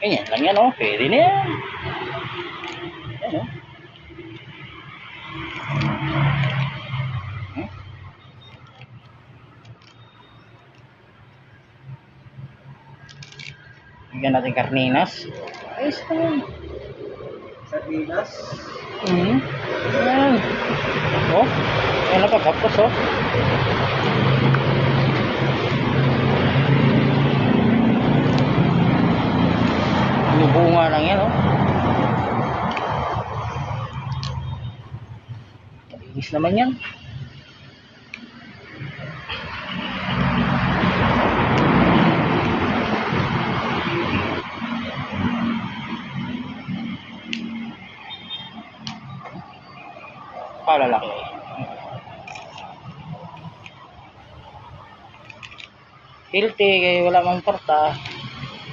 Ganyan lang yan, oh. Pwede na yan. Yan, oh. Bigyan natin karninas. Ayos na yan. Sardinas. Yan. Oh. Yan na pagkapos, oh. Bunga lang yan, oh. Malinis naman yan. Palalaki. Healthy, kaya wala mang torta.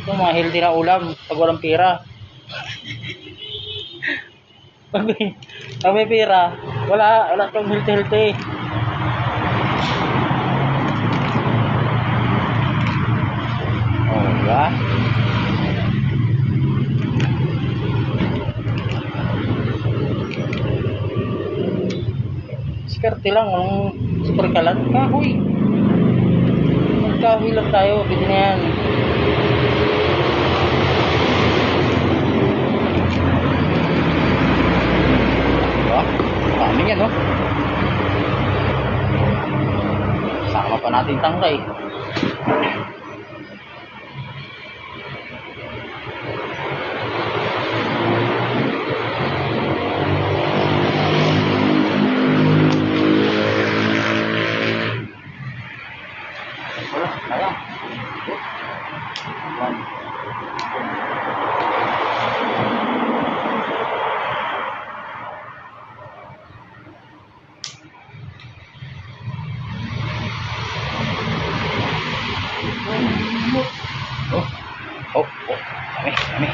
Ito mga healthy na ulam pag walang pira. Pag may pira, wala kang healthy. Oh, diba? Skarte lang, walang super kalan. Kahoy. Magkahoy lang tayo, pwede na yan. Dami yan, no? Sama pa natin tangkay. Wala, kaya. Oh, kami.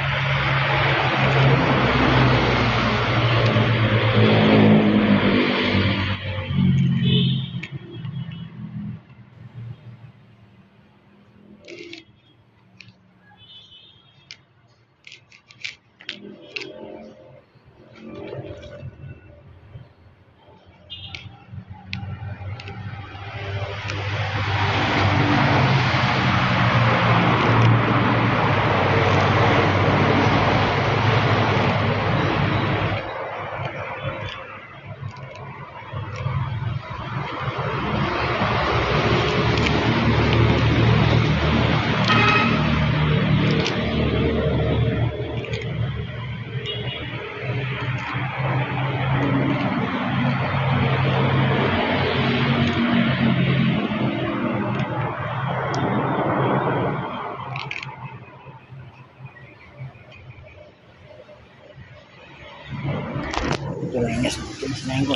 Ito lang yung gas. Kinasinahin ko.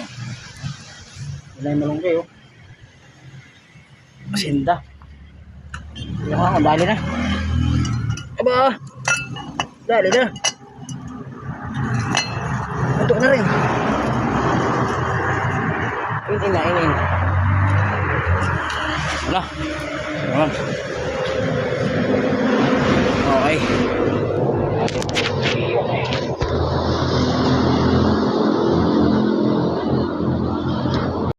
Wala yung malunggay, oh. Masinda. Alam ako, dali na. Aba! Dali na. Ito na rin. Inin. Wala. Okay.